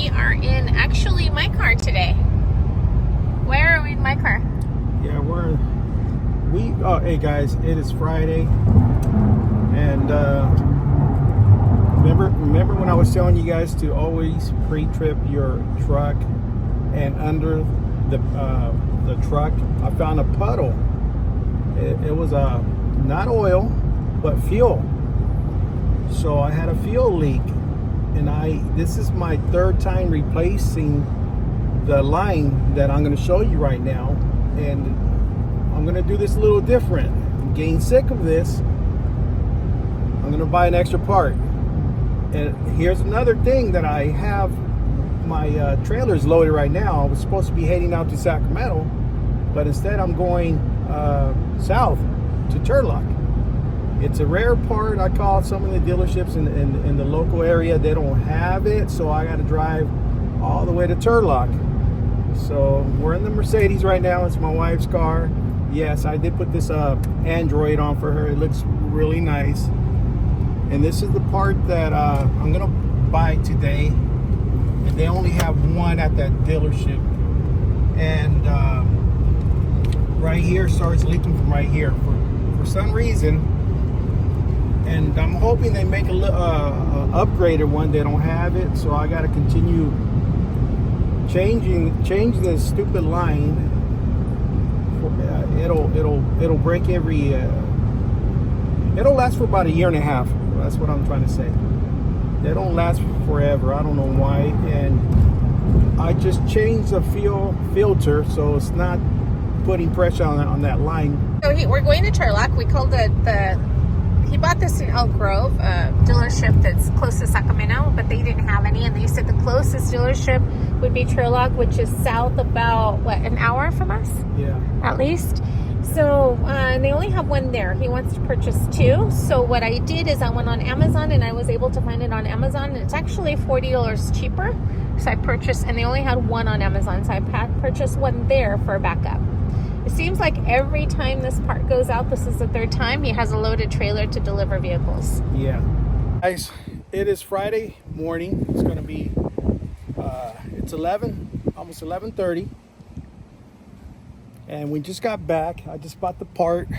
we are in actually my car today. Where are we in my car? Yeah, hey guys, it is Friday, and remember when I was telling you guys to always pre-trip your truck, and under the truck I found a puddle. It was not oil but fuel, so I had a fuel leak, and this is my third time replacing the line that I'm going to show you right now, and I'm going to do this a little different. I'm getting sick of this. I'm going to buy an extra part. And here's another thing that I have. My trailer's loaded right now. I was supposed to be heading out to Sacramento, but instead I'm going south to Turlock. It's a rare part. I called some of the dealerships in the local area. They don't have it, so I got to drive all the way to Turlock. So we're in the Mercedes right now. It's my wife's car. Yes, I did put this Android on for her. It looks really nice. And this is the part that I'm gonna buy today. And they only have one at that dealership. And right here starts leaking from right here for some reason. And I'm hoping they make a upgraded one. They don't have it, so I got to continue change this stupid line. It'll break every. It'll last for about a year and a half. That's what I'm trying to say. They don't last forever. I don't know why. And I just changed the fuel filter, so it's not putting pressure on that line. So we're going to Turlock. We called he bought this in Elk Grove, a dealership that's close to Sacramento, but they didn't have any, and they said the closest dealership would be Turlock, which is south about, an hour from us? Yeah. At least. So, and they only have one there. He wants to purchase two. So what I did is I went on Amazon, and I was able to find it on Amazon, and it's actually $40 cheaper. So I purchased, and they only had one on Amazon, so I purchased one there for a backup. It seems like every time this part goes out, this is the third time, he has a loaded trailer to deliver vehicles. Yeah. Guys, it is Friday morning. It's going to be, it's almost 11:30. And we just got back. I just bought the part.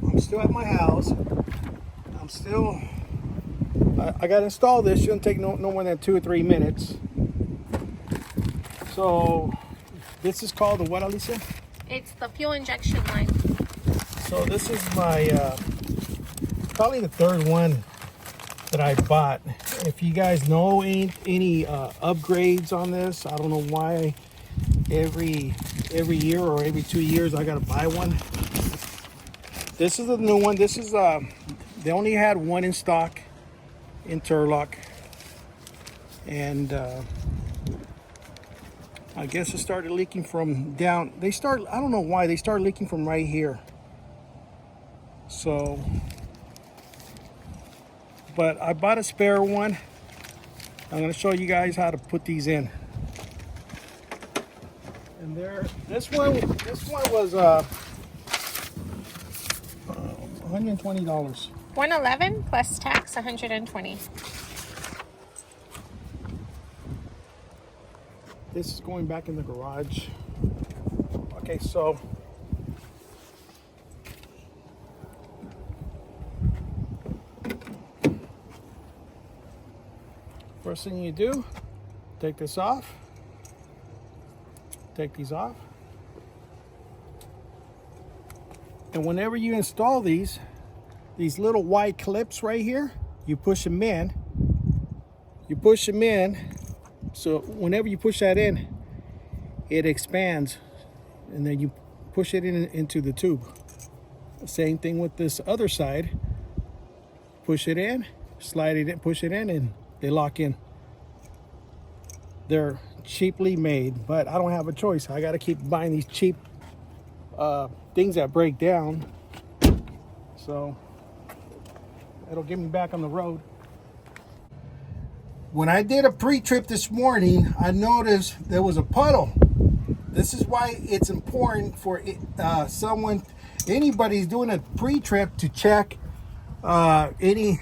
I'm still at my house. I got to install this. Shouldn't take no more than 2 or 3 minutes. So, this is called the what, Alicia? It's the fuel injection line. So this is my, probably the third one that I bought. If you guys know any upgrades on this, I don't know why every year or every 2 years I gotta buy one. This is a new one. This is, they only had one in stock in Turlock. And, I guess it started leaking from down. I don't know why, they started leaking from right here. So, but I bought a spare one. I'm going to show you guys how to put these in. And this one was $120. $111 plus tax, $120. This is going back in the garage. Okay, so first thing you do, take this off. Take these off. And whenever you install these little white clips right here, you push them in. You push them in. So whenever you push that in, it expands, and then you push it into the tube. Same thing with this other side. Push it in, slide it in, push it in, and they lock in. They're cheaply made, but I don't have a choice. I got to keep buying these cheap things that break down. So it'll get me back on the road. When I did a pre-trip this morning, I noticed there was a puddle. This is why it's important for anybody's doing a pre-trip to check any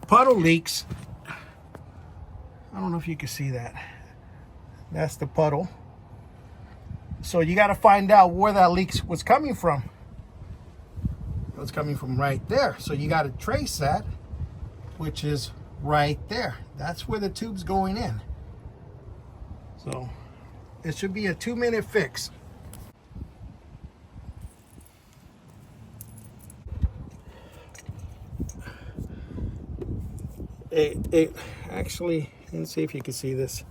puddle leaks. don't know if you can see that. That's the puddle. So you got to find out where that leak was coming from. It was coming from right there. So you got to trace that, which is right there. That's where the tube's going in. So it should be a 2-minute fix. It actually, let's see if you can see this.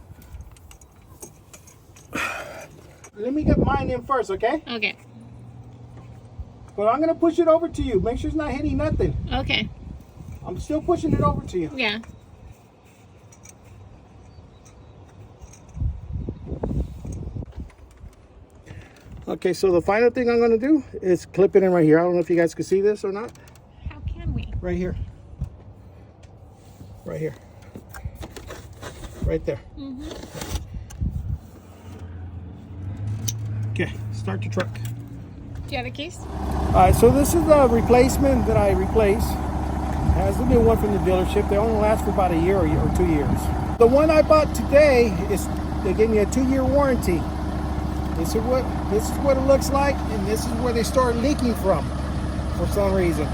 Let me get mine in first, okay? Okay. But I'm gonna push it over to you. Make sure it's not hitting nothing. Okay. I'm still pushing it over to you. Yeah. Okay, so the final thing I'm gonna do is clip it in right here. I don't know if you guys can see this or not. How can we? Right here. Right here. Right there. Mm-hmm. Okay, start your truck. Do you have a case? All right, so this is the replacement that I replaced. It has the new one from the dealership. They only last for about a year or 2 years. The one I bought today is they gave me a 2-year warranty. This is what it looks like, and this is where they start leaking from for some reason.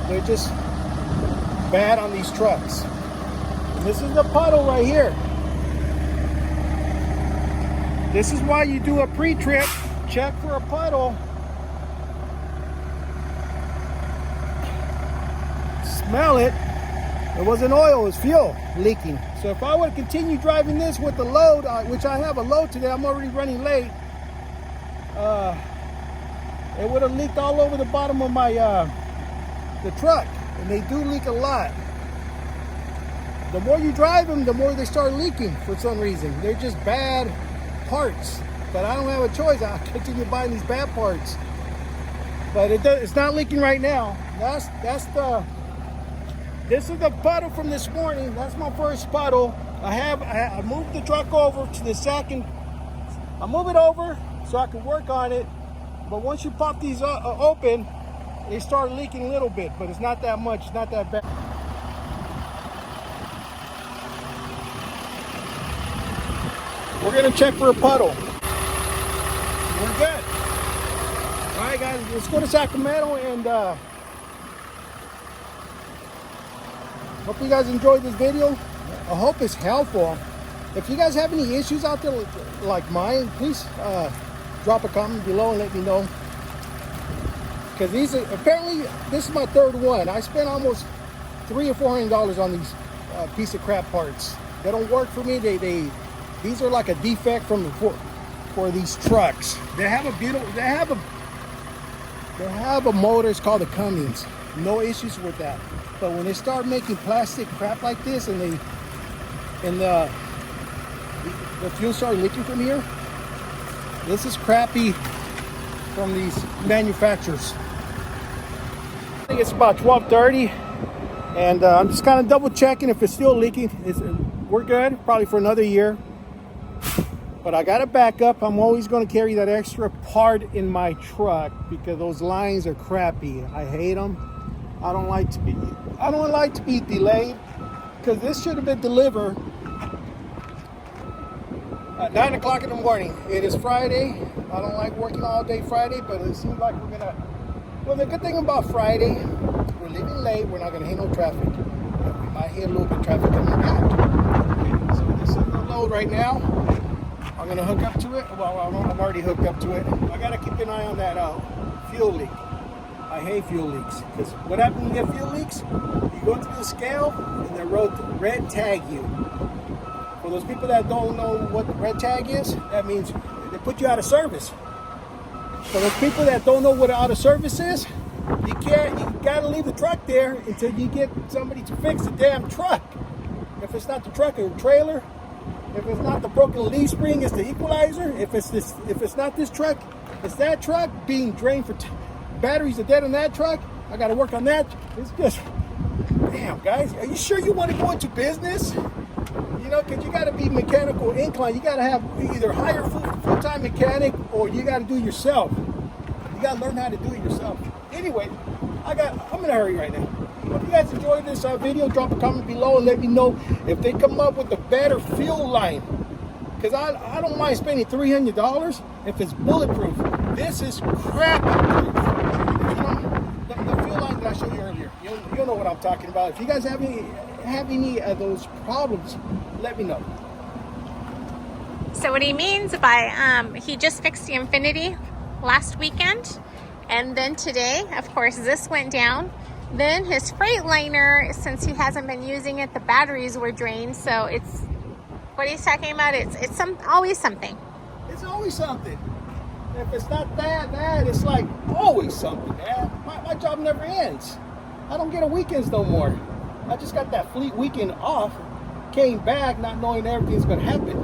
They're just bad on these trucks. And this is the puddle right here. This is why you do a pre-trip, check for a puddle. Smell it. It wasn't oil, it was fuel leaking. So if I would continue driving this with the load, which I have a load today, I'm already running late. It would have leaked all over the bottom of my the truck, and they do leak a lot. The more you drive them, the more they start leaking for some reason. They're just bad parts, but I don't have a choice. I continue buying these bad parts. But it's not leaking right now. This is the puddle from this morning. That's my first puddle. I moved the truck over to the second. I move it over so I can work on it. But once you pop these open, they start leaking a little bit, but it's not that much. It's not that bad. We're gonna check for a puddle. We're good. All right, guys, let's go to Sacramento and hope you guys enjoyed this video. I hope it's helpful. If you guys have any issues out there like mine, please drop a comment below and let me know. Because apparently this is my third one. I spent almost $300 or $400 on these piece of crap parts. They don't work for me. These are like a defect for these trucks. They have a motor. It's called a Cummins. No issues with that. But when they start making plastic crap like this, and the fuel started leaking from here, this is crappy from these manufacturers. I think it's about 12:30, and I'm just kind of double checking if it's still leaking. We're good, probably for another year. But I got to back up. I'm always going to carry that extra part in my truck because those lines are crappy. I hate them. I don't like to be delayed because this should have been delivered at 9 o'clock in the morning. It is Friday. I don't like working all day Friday, but it seems like we're gonna. Well, the good thing about Friday, we're leaving late. We're not gonna hit no traffic. We might hit a little bit of traffic coming back. Okay, so this is the load right now. I'm gonna hook up to it. Well, I'm already hooked up to it. I gotta keep an eye on that fuel leak. I hate fuel leaks because what happens when you get fuel leaks? You go through the scale and the red tag you. For those people that don't know what the red tag is, that means they put you out of service. For those people that don't know what out of service is, you gotta leave the truck there until you get somebody to fix the damn truck. If it's not the truck or the trailer, if it's not the broken leaf spring, it's the equalizer. If it's not this truck, it's that truck being drained for batteries are dead on that truck. I got to work on that. It's just, damn, guys. Are you sure you want to go into business? You know, because you got to be mechanical inclined. You got to have either hire full-time mechanic or you got to do it yourself. You got to learn how to do it yourself. Anyway, I'm in a hurry right now. Well, if you guys enjoyed this video, drop a comment below and let me know if they come up with a better fuel line. Because I don't mind spending $300 if it's bulletproof. This is crap-proof. The fuel line that I showed you earlier, you'll know what I'm talking about. If you guys have any of those problems, let me know. So what he means by he just fixed the Infinity last weekend, and then today, of course, this went down. Then his Freightliner, since he hasn't been using it, the batteries were drained. So it's what he's talking about. It's always something. It's always something. If it's not that, it's like always something, man. My job never ends. I don't get a weekends no more. I just got that fleet weekend off. Came back not knowing everything's gonna happen.